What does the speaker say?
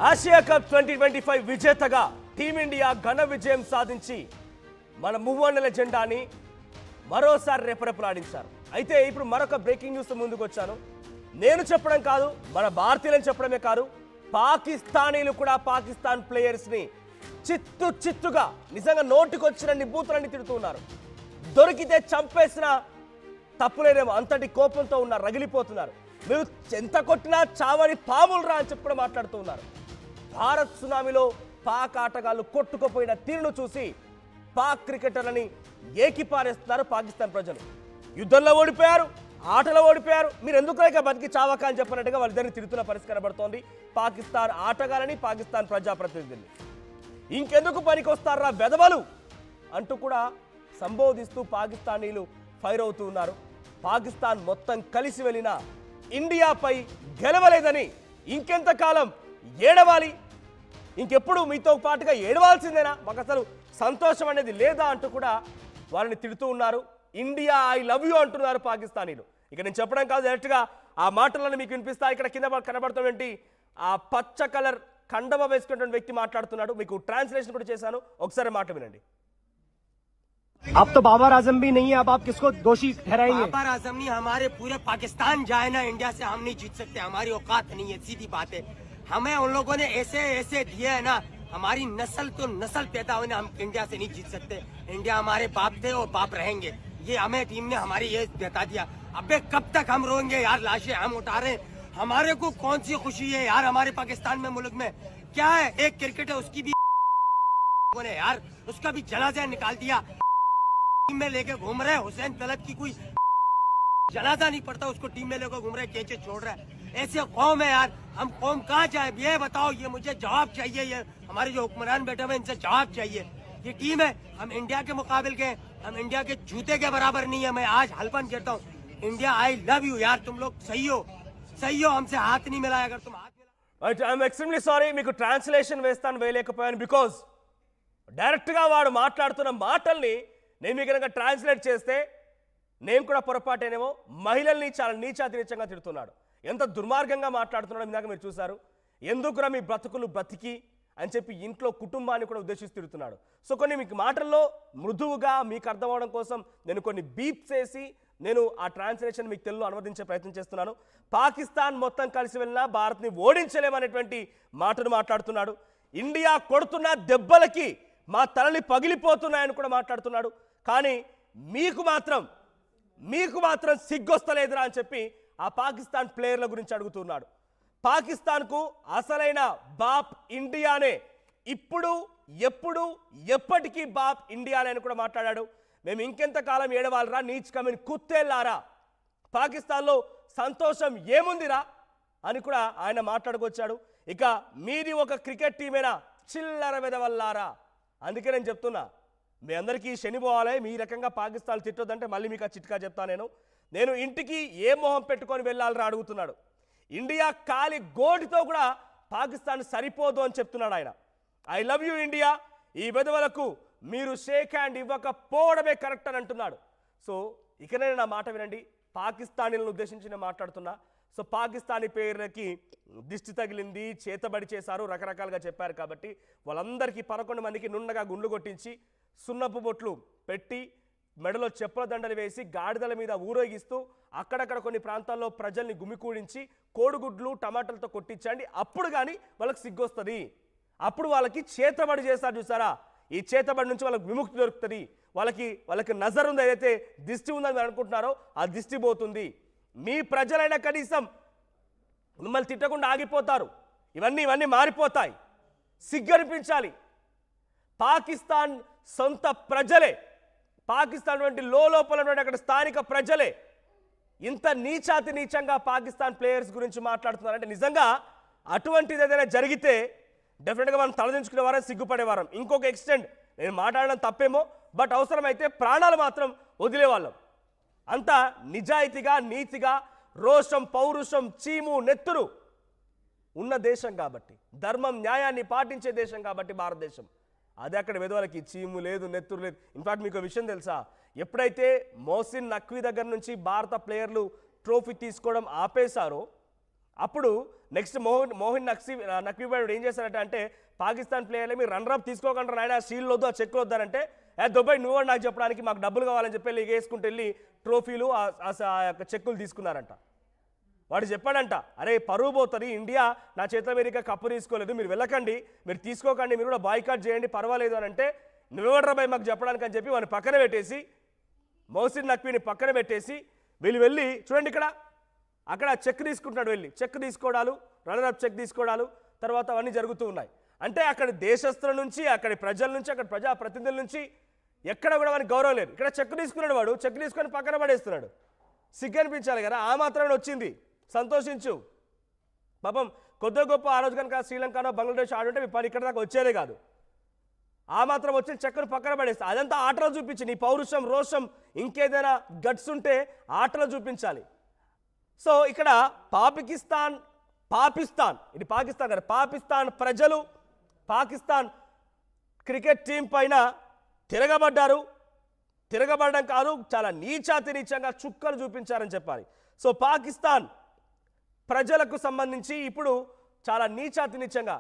Asia cup 2025 విజేతగా team India ఘన విజయం సాధించి మన మువ్వన్నెల జెండాని మరోసారి రెపరెపలాడించారు. అయితే ఇప్పుడు మరొక బ్రేకింగ్ న్యూస్ ముందుకు వచ్చాను. నేను చెప్పడం కాదు, మన భారతీయులను చెప్పడమే కాదు, పాకిస్తానీలు కూడా పాకిస్తాన్ ప్లేయర్స్ని చిత్తుగా నిజంగా నోటికొచ్చిన నిబూతులన్నీ తిడుతున్నారు. దొరికితే చంపేసిన తప్పులేదేమో అంతటి కోపంతో ఉన్నారు, రగిలిపోతున్నారు. మీరు ఎంత కొట్టినా చావని పాములు రా అని చెప్పి కూడా మాట్లాడుతూ ఉన్నారు. భారత్ సునామీలో పాక్ ఆటగాళ్లు కొట్టుకుపోయిన తీరును చూసి పాక్ క్రికెటర్లని ఏకిపారేస్తున్నారు పాకిస్తాన్ ప్రజలు. యుద్ధంలో ఓడిపోయారు, ఆటలో ఓడిపోయారు, మీరు ఎందుకు లేక బతికి చావక అని చెప్పినట్టుగా వాళ్ళిద్దరిని తిరుగుతున్న పరిస్థితి కనబడుతోంది. పాకిస్తాన్ ఆటగాళ్ళని, పాకిస్తాన్ ప్రజాప్రతినిధుల్ని ఇంకెందుకు పనికొస్తారా వెదవలు అంటూ కూడా సంబోధిస్తూ పాకిస్తానీలు ఫైర్ అవుతూ ఉన్నారు. పాకిస్తాన్ మొత్తం కలిసి వెళ్ళిన ఇండియాపై గెలవలేదని ఇంకెంతకాలం ఏడవాలి, ఇంకెప్పుడు మీతో పాటుగా ఏడవాల్సిందేనా, మాకు అసలు సంతోషం అనేది లేదా అంటూ కూడా వాళ్ళని తిడుతూ ఉన్నారు. ఇండియా ఐ లవ్ యూ అంటున్నారు పాకిస్తానీలు. ఇక నేను చెప్పడం కాదు, డైరెక్ట్గా ఆ మాటలను మీకు వినిపిస్తా. ఇక్కడ కింద కనబడుతున్నటువంటి ఆ పచ్చ కలర్ కండవ వేసుకున్నటువంటి వ్యక్తి మాట్లాడుతున్నాడు. మీకు ట్రాన్స్లేషన్ కూడా చేశాను, ఒకసారి మాట వినండి. अब तो बाबर आजम भी नहीं है, अब आप किसको दोषी ठहराएंगे? बाबर आजम नहीं, हमारे पूरे पाकिस्तान जाए ना इंडिया से, हम नहीं जीत सकते, हमारी औकात नहीं है, सीधी बात है। हमें उन लोगों ने ऐसे ऐसे दिए है ना, हमारी नस्ल तो नस्ल पैदा होने, हम इंडिया से नहीं जीत सकते। इंडिया हमारे बाप थे और बाप रहेंगे, ये हमें टीम ने हमारी ये बता दिया। अबे कब तक हम रोएंगे यार, लाशें हम उठा रहे हैं, हमारे को कौन सी खुशी है यार हमारे पाकिस्तान में, मुल्क में क्या है। एक क्रिकेट है उसकी भी यार, उसका भी जनाजा निकाल दिया, टीम में लेके घूम रहे। हुसैन तलब की कोई जनाजा नहीं पड़ता, उसको टीम में लेकर घूम रहे, केचे छोड़ रहे। ऐसे कौम है यार, हम कौम कहाँ जाए ये बताओ, ये मुझे जवाब चाहिए। ये हमारे जो हुक्मरान बैठे हुए इनसे जवाब चाहिए। ये टीम है, हम इंडिया के मुकाबले के, हम इंडिया के जूते के बराबर नहीं है। मैं आज हल्फन कहता हूँ, इंडिया आई लव यू यार, तुम लोग सही हो, हमसे हाथ नहीं मिलाए। अगर तुम हाथ मिला, ఐఎమ్ ఎక్స్ట్రీమ్లీ సారీ, మీకు ట్రాన్స్లేషన్ వేస్తాను, వేయలేకపోయాను. బికాజ్ డైరెక్ట్గా వాడు మాట్లాడుతున్న మాటల్ని నేను మీకు కనుక ట్రాన్స్లేట్ చేస్తే నేను కూడా పొరపాటేనేమో. మహిళల్ని చాలా నీచాతి నీచంగా తిడుతున్నాడు, ఎంత దుర్మార్గంగా మాట్లాడుతున్నాడో ఇందాక మీరు చూశారు. ఎందుకురా మీ బ్రతుకులు బ్రతికి అని చెప్పి ఇంట్లో కుటుంబాన్ని కూడా ఉద్దేశిస్తూ తిడుతున్నాడు. సో కొన్ని మీకు మాటల్లో మృదువుగా మీకు అర్థం అవడం కోసం నేను కొన్ని బీప్స్ వేసి నేను ఆ ట్రాన్స్లేషన్ మీకు తెలుగులో అనువదించే ప్రయత్నం చేస్తున్నాను. పాకిస్తాన్ మొత్తం కలిసి వెళ్ళినా భారత్ని ఓడించలేమనేటువంటి మాటను మాట్లాడుతున్నాడు. ఇండియా కొడుతున్న దెబ్బలకి మా తలలు పగిలిపోతున్నాయని కూడా మాట్లాడుతున్నాడు. కానీ మీకు మాత్రం సిగ్గొస్తలేదురా అని చెప్పి ఆ పాకిస్తాన్ ప్లేయర్ల గురించి అడుగుతున్నాడు. పాకిస్తాన్కు అసలైన బాప్ ఇండియానే, ఇప్పుడు ఎప్పుడు ఎప్పటికీ బాప్ ఇండియానే అని కూడా మాట్లాడాడు. మేము ఇంకెంతకాలం ఏడవాలరా, నీచ్ కమిన్ కుత్తేళ్ళారా, పాకిస్తాన్లో సంతోషం ఏముందిరా అని కూడా ఆయన మాట్లాడుకొచ్చాడు. ఇక మీది ఒక క్రికెట్ టీమేనా, చిల్లర వెదవల్లారా. అందుకే నేను చెప్తున్నా, మీ అందరికీ శని పోవాలి. మీ రకంగా పాకిస్తాన్ తిట్టొద్దంటే మళ్ళీ మీకు ఆ చిట్కా చెప్తాను. నేను ఇంటికి ఏ మొహం పెట్టుకొని వెళ్ళాలరా అడుగుతున్నాడు. ఇండియా కాలి గోటితో కూడా పాకిస్తాన్ సరిపోదు అని చెప్తున్నాడు ఆయన. ఐ లవ్ యూ ఇండియా, ఈ వెధవలకు మీరు షేక్ హ్యాండ్ ఇవ్వకపోవడమే కరెక్ట్ అని అంటున్నాడు. సో ఇకనే నా మాట వినండి, పాకిస్తానీలను ఉద్దేశించి నేను మాట్లాడుతున్నా. సో పాకిస్తానీ పేర్లకి దిష్టి తగిలింది, చేతబడి చేశారు, రకరకాలుగా చెప్పారు. కాబట్టి వాళ్ళందరికీ 11 మందికి నున్నగా గుండ్లు కొట్టించి సున్నపు బొట్లు పెట్టి మెడలో చెప్పుల దండలు వేసి గాడిదల మీద ఊరేగిస్తూ అక్కడక్కడ కొన్ని ప్రాంతాల్లో ప్రజల్ని గుమికూడించి కోడిగుడ్లు టమాటాలతో కొట్టించండి, అప్పుడు కానీ వాళ్ళకి సిగ్గొస్తుంది. అప్పుడు వాళ్ళకి చేతబడి చేస్తారు చూసారా, ఈ చేతబడి నుంచి వాళ్ళకి విముక్తి దొరుకుతుంది. వాళ్ళకి నజర్ ఉంది, ఏదైతే దిష్టి ఉందని మీరు అనుకుంటున్నారో ఆ దిష్టి పోతుంది. మీ ప్రజలైనా కనీసం మిమ్మల్ని తిట్టకుండా ఆగిపోతారు. ఇవన్నీ మారిపోతాయి. సిగ్గనిపించాలి. పాకిస్తాన్ సొంత ప్రజలే, పాకిస్తాన్ వంటి లోపల అక్కడ స్థానిక ప్రజలే ఇంత నీచాతి నీచంగా పాకిస్తాన్ ప్లేయర్స్ గురించి మాట్లాడుతున్నారంటే నిజంగా అటువంటిది ఏదైనా జరిగితే డెఫినెట్గా మనం తలదించుకునేవారం, సిగ్గుపడేవారం. ఇంకొక ఎక్స్టెంట్ నేను మాట్లాడడం తప్పేమో, బట్ అవసరమైతే ప్రాణాలు మాత్రం వదిలేవాళ్ళం. అంత నిజాయితీగా, నీతిగా, రోషం, పౌరుషం, చీము నెత్తురు ఉన్న దేశం కాబట్టి, ధర్మం న్యాయాన్ని పాటించే దేశం కాబట్టి భారతదేశం. అదే అక్కడ వెదవలకి చీము లేదు, నెత్తురు లేదు. ఇన్ఫాక్ట్ మీకు విషయం తెలుసా, ఎప్పుడైతే మోసిన్ నక్వీ దగ్గర నుంచి భారత ప్లేయర్లు ట్రోఫీ తీసుకోవడం ఆపేశారో అప్పుడు నెక్స్ట్ మోహిన్ నక్వీ ఏం చేశారంటే అంటే పాకిస్తాన్ ప్లేయర్లు మీరు రన్నరప్ తీసుకోకుండా నాయన షీల్డ్ వద్దు ఆ చెక్కులు వద్దారంటే దుబాయ్ నువ్వు నాకు చెప్పడానికి మాకు డబ్బులు కావాలని చెప్పి వెళ్ళి వేసుకుంటూ వెళ్ళి ట్రోఫీలు ఆ యొక్క చెక్కులు తీసుకున్నారంట. వాడు చెప్పాడంట అరే పరువు పోతుంది, ఇండియా నా చేతిలో మీరు ఇక కప్పు తీసుకోలేదు, మీరు వెళ్ళకండి, మీరు తీసుకోకండి, మీరు కూడా బాయ్కాట్ చేయండి పర్వాలేదు అని అంటే నువ్వెవడ్రా బాయ్ మాకు చెప్పడానికి అని చెప్పి వాడిని పక్కన పెట్టేసి మోసిన్ నక్వీని పక్కన పెట్టేసి వీళ్ళు వెళ్ళి చూడండి ఇక్కడ అక్కడ చెక్ తీసుకుంటున్నాడు, వెళ్ళి చెక్ తీసుకోవడాలు, రన్నరప్ చెక్ తీసుకోవడాలు, తర్వాత అవన్నీ జరుగుతూ ఉన్నాయి. అంటే అక్కడ దేశస్తుల నుంచి అక్కడి ప్రజల నుంచి అక్కడ ప్రజాప్రతినిధుల నుంచి ఎక్కడ కూడా వానికి గౌరవం లేదు. ఇక్కడ చెక్ తీసుకున్నాడు, వాడు చెక్ తీసుకొని పక్కన పడేస్తున్నాడు. సిగ్గు అనిపించాలి కదా, ఆ మాత్రమే వచ్చింది, సంతోషించు. పాపం కొద్ది గొప్ప ఆ రోజు కనుక శ్రీలంకనో బంగ్లాదేశ్ ఆడుంటే మీ పని ఇక్కడ దాకా వచ్చేదే కాదు. ఆ మాత్రం వచ్చిన చెక్కను పక్కన పడేస్తా. అదంతా ఆటలో చూపించి నీ పౌరుషం రోషం ఇంకేదైనా గట్స్ ఉంటే ఆటలో చూపించాలి. సో ఇక్కడ పాకిస్తాన్ ఇది పాకిస్తాన్ కదా, పాకిస్తాన్ ప్రజలు పాకిస్తాన్ క్రికెట్ టీం పైన తిరగబడడం కాదు, చాలా నీచంగా చుక్కలు చూపించారని చెప్పాలి. సో పాకిస్తాన్ ప్రజలకు సంబంధించి ఇప్పుడు చాలా నీచంగా